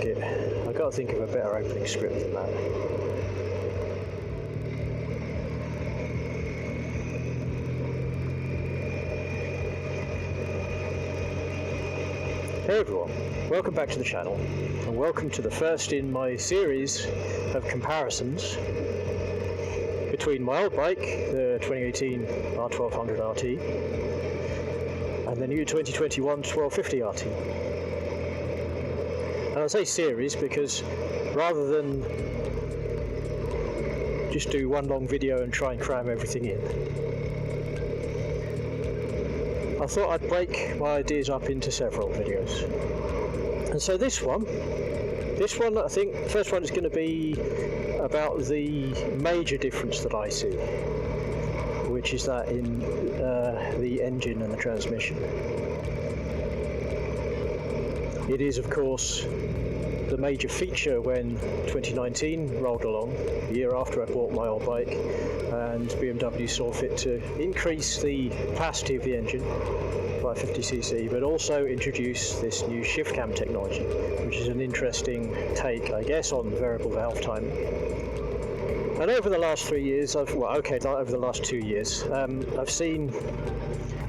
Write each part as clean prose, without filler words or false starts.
it. I've got to think of a better opening script than that. Hey everyone, welcome back to the channel, and welcome to the first in my series of comparisons between my old bike, the 2018 R1200RT, and the new 2021 1250RT. And I say series because rather than just do one long video and try and cram everything in, I thought I'd break my ideas up into several videos. And so this one, I think the first one is going to be about the major difference that I see, which is that in the engine and the transmission. It is, of course, the major feature when 2019 rolled along, the year after I bought my old bike, and BMW saw fit to increase the capacity of the engine by 50cc, but also introduce this new shift cam technology, which is an interesting take, I guess, on variable valve timing. And over the last 3 years, over the last 2 years, I've seen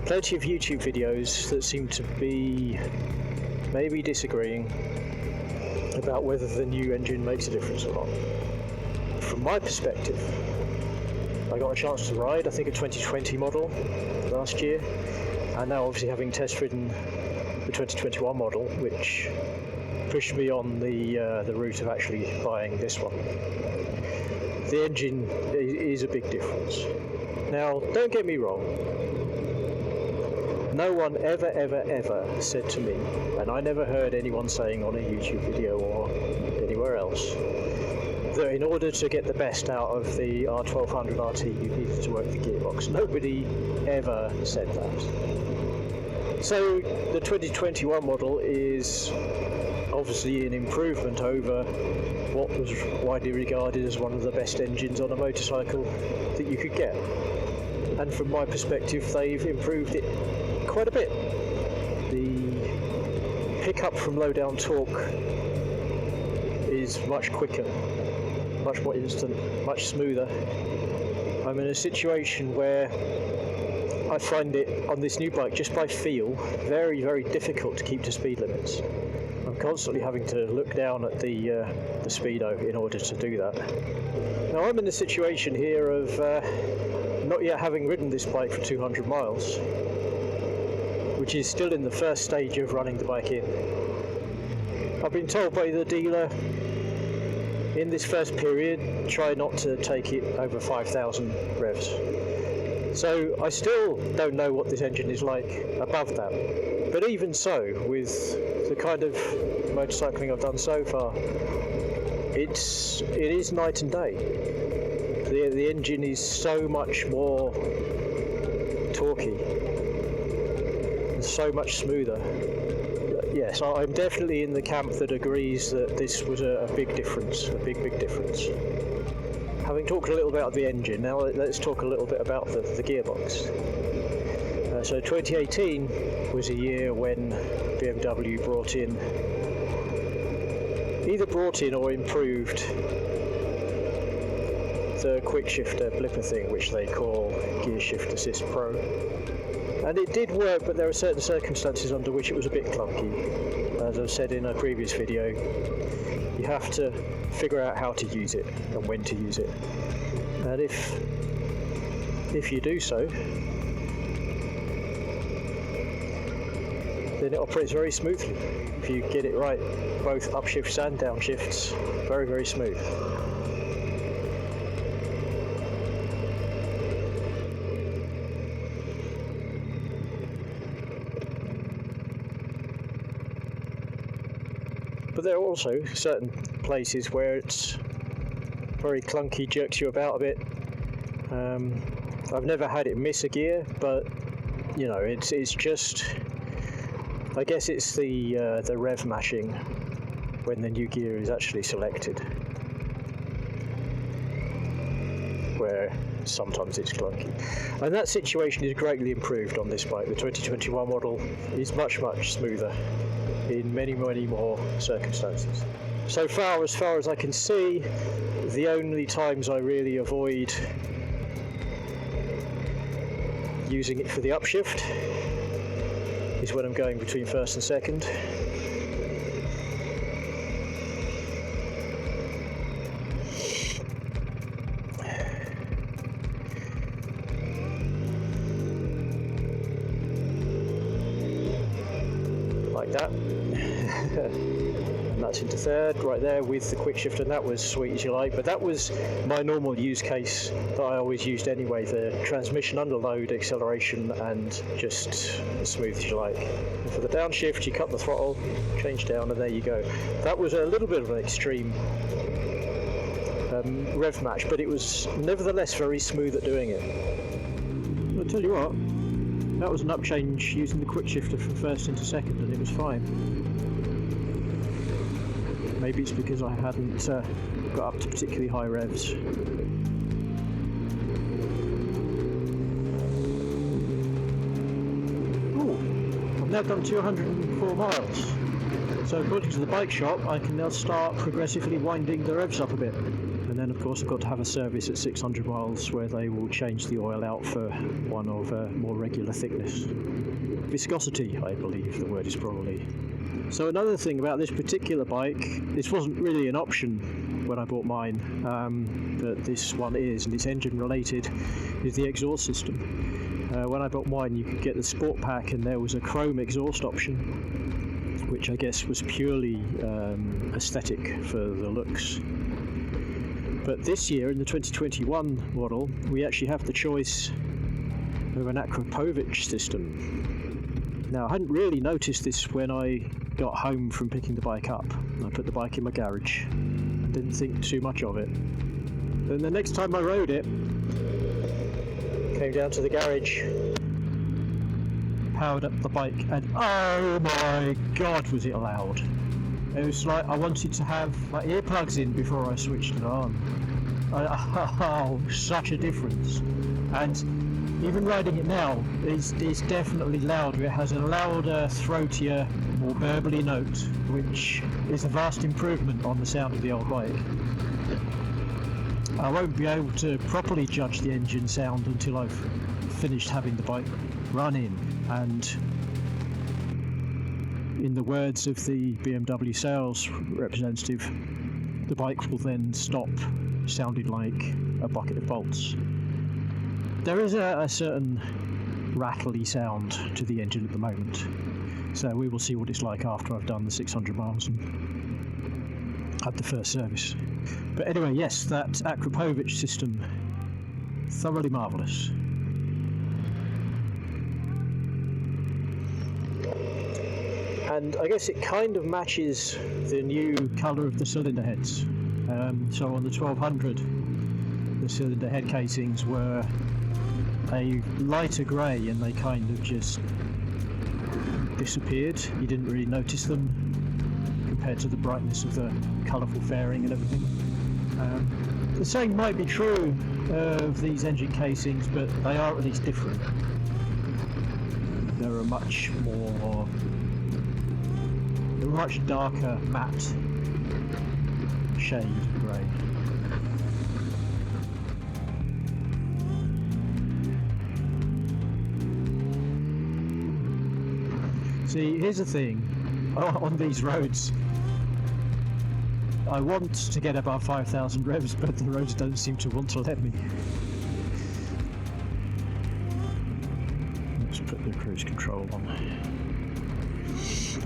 plenty of YouTube videos that seem to be maybe disagreeing about whether the new engine makes a difference or not. From my perspective, I got a chance to ride, I think, a 2020 model last year, and now obviously having test ridden the 2021 model, which pushed me on the route of actually buying this one. The engine is a big difference. Now, don't get me wrong, no one ever said to me, and I never heard anyone saying on a YouTube video or anywhere else, that in order to get the best out of the R1200RT you needed to work the gearbox. Nobody ever said that. So the 2021 model is obviously an improvement over what was widely regarded as one of the best engines on a motorcycle that you could get. And from my perspective, they've improved it quite a bit. The pickup from low down torque is much quicker, much more instant, much smoother. I'm in a situation where I find it on this new bike, just by feel, very difficult to keep to speed limits. I'm constantly having to look down at the speedo in order to do that. Now I'm in the situation here of not yet having ridden this bike for 200 miles, which is still in the first stage of running the bike in. I've been told by the dealer in this first period, try not to take it over 5,000 revs. So I still don't know what this engine is like above that. But even so, with the kind of motorcycling I've done so far, it is night and day. The engine is so much more torquey, and so much smoother. Yes, I'm definitely in the camp that agrees that this was a big difference, a big difference. Having talked a little about the engine, now let's talk a little bit about the gearbox. So 2018 was a year when BMW either brought in or improved the quick shifter blipper thing, which they call Gear Shift Assist Pro. And it did work, but there are certain circumstances under which it was a bit clunky. As I've said in a previous video, you have to figure out how to use it and when to use it. And if you do so, then it operates very smoothly. If you get it right, both upshifts and downshifts, very smooth. But there are also certain places where it's very clunky, jerks you about a bit. I've never had it miss a gear, but you know, it's just, I guess it's the rev mashing when the new gear is actually selected, where sometimes it's clunky. And that situation is greatly improved on this bike. The 2021 model is much smoother in many more circumstances. So far as I can see, the only times I really avoid using it for the upshift is when I'm going between first and second. Like that. And that's into third right there with the quick shift, and that was sweet as you like, but that was my normal use case that I always used anyway, the transmission under load, acceleration, and just as smooth as you like. And for the downshift you cut the throttle, change down, and there you go. That was a little bit of an extreme rev match, but it was nevertheless very smooth at doing it. I'll tell you what, that was an up change using the quick shifter from first into second, and it was fine. Maybe it's because I hadn't got up to particularly high revs. Ooh, I've now done 204 miles. So according to the bike shop, I can now start progressively winding the revs up a bit. And then of course I've got to have a service at 600 miles where they will change the oil out for one of more regular thickness. Viscosity, I believe the word is probably. So another thing about this particular bike, this wasn't really an option when I bought mine, but this one is, and it's engine related, is the exhaust system. When I bought mine you could get the Sport Pack and there was a chrome exhaust option, which I guess was purely aesthetic for the looks. But this year, in the 2021 model, we actually have the choice of an Akrapovic system. Now, I hadn't really noticed this when I got home from picking the bike up. I put the bike in my garage, didn't think too much of it. Then the next time I rode it, came down to the garage, powered up the bike, and oh my god was it loud. It was like I wanted to have my earplugs in before I switched it on. Oh, such a difference. And even riding it now is definitely louder. It has a louder, throatier, more burbly note, which is a vast improvement on the sound of the old bike. I won't be able to properly judge the engine sound until I've finished having the bike running, and in the words of the BMW sales representative, the bike will then stop sounding like a bucket of bolts. There is a certain rattly sound to the engine at the moment, so we will see what it's like after I've done the 600 miles and had the first service. But anyway, yes, that Akrapovic system, thoroughly marvellous. And I guess it kind of matches the new colour of the cylinder heads. So on the 1200, the cylinder head casings were a lighter grey and they kind of just disappeared. You didn't really notice them compared to the brightness of the colourful fairing and everything. The same might be true of these engine casings, but they are at least different. They're a much darker matte shade of grey. See, here's the thing, on these roads, I want to get above 5,000 revs, but the roads don't seem to want to let me. Let's put the cruise control on.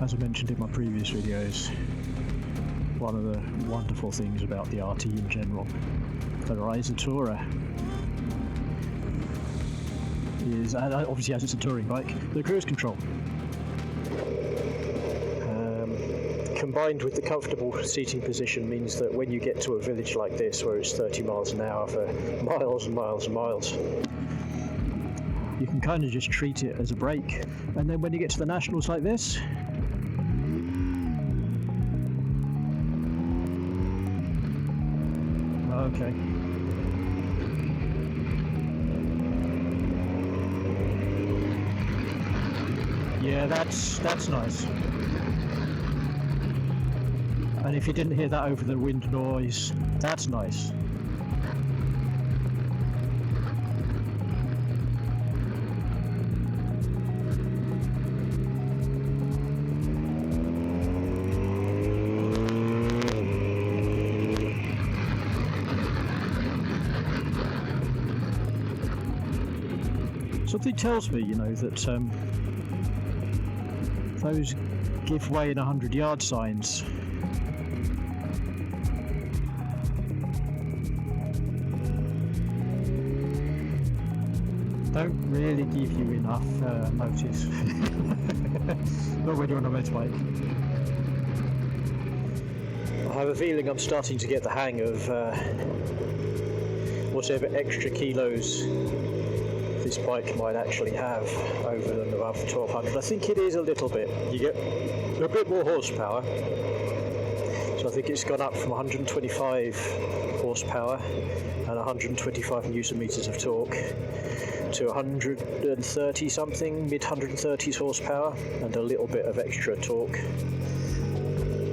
As I mentioned in my previous videos, one of the wonderful things about the RT in general, the Reisetura, is, and obviously as it's a touring bike, the cruise control. Combined with the comfortable seating position means that when you get to a village like this where it's 30 miles an hour for miles and miles and miles, you can kind of just treat it as a break. And then when you get to the nationals like this, okay, Yeah, that's nice. And if you didn't hear that over the wind noise, that's nice. Something tells me, you know, that those give way in 100-yard signs don't really give you enough notice. Not when you're on a motorbike. I have a feeling I'm starting to get the hang of whatever extra kilos this bike might actually have over and above the 1200. I think it is a little bit. You get a bit more horsepower. So I think it's gone up from 125 horsepower and 125 newton meters of torque to 130 something, mid 130s horsepower and a little bit of extra torque.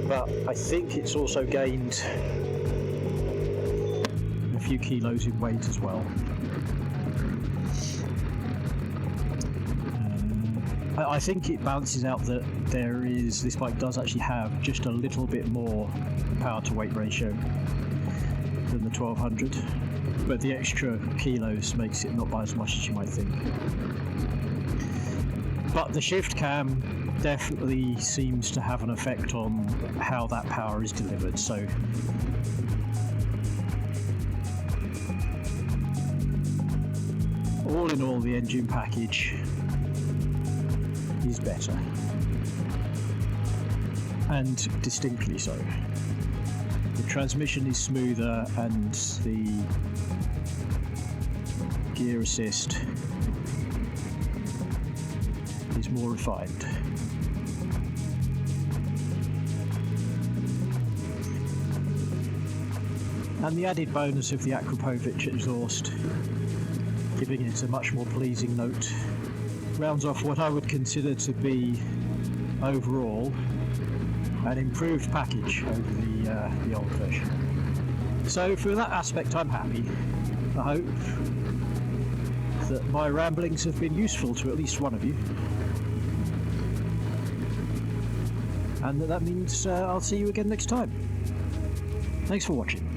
But I think it's also gained a few kilos in weight as well. I think it balances out that this bike does actually have just a little bit more power to weight ratio than the 1200, but the extra kilos makes it not by as much as you might think. But the shift cam definitely seems to have an effect on how that power is delivered, so all in all, the engine package is better, and distinctly so. The transmission is smoother and the gear assist is more refined. And the added bonus of the Akrapovic exhaust, giving it a much more pleasing note, rounds off what I would consider to be overall an improved package over the old version. So for that aspect I'm happy. I hope that my ramblings have been useful to at least one of you, and that means I'll see you again next time. Thanks for watching.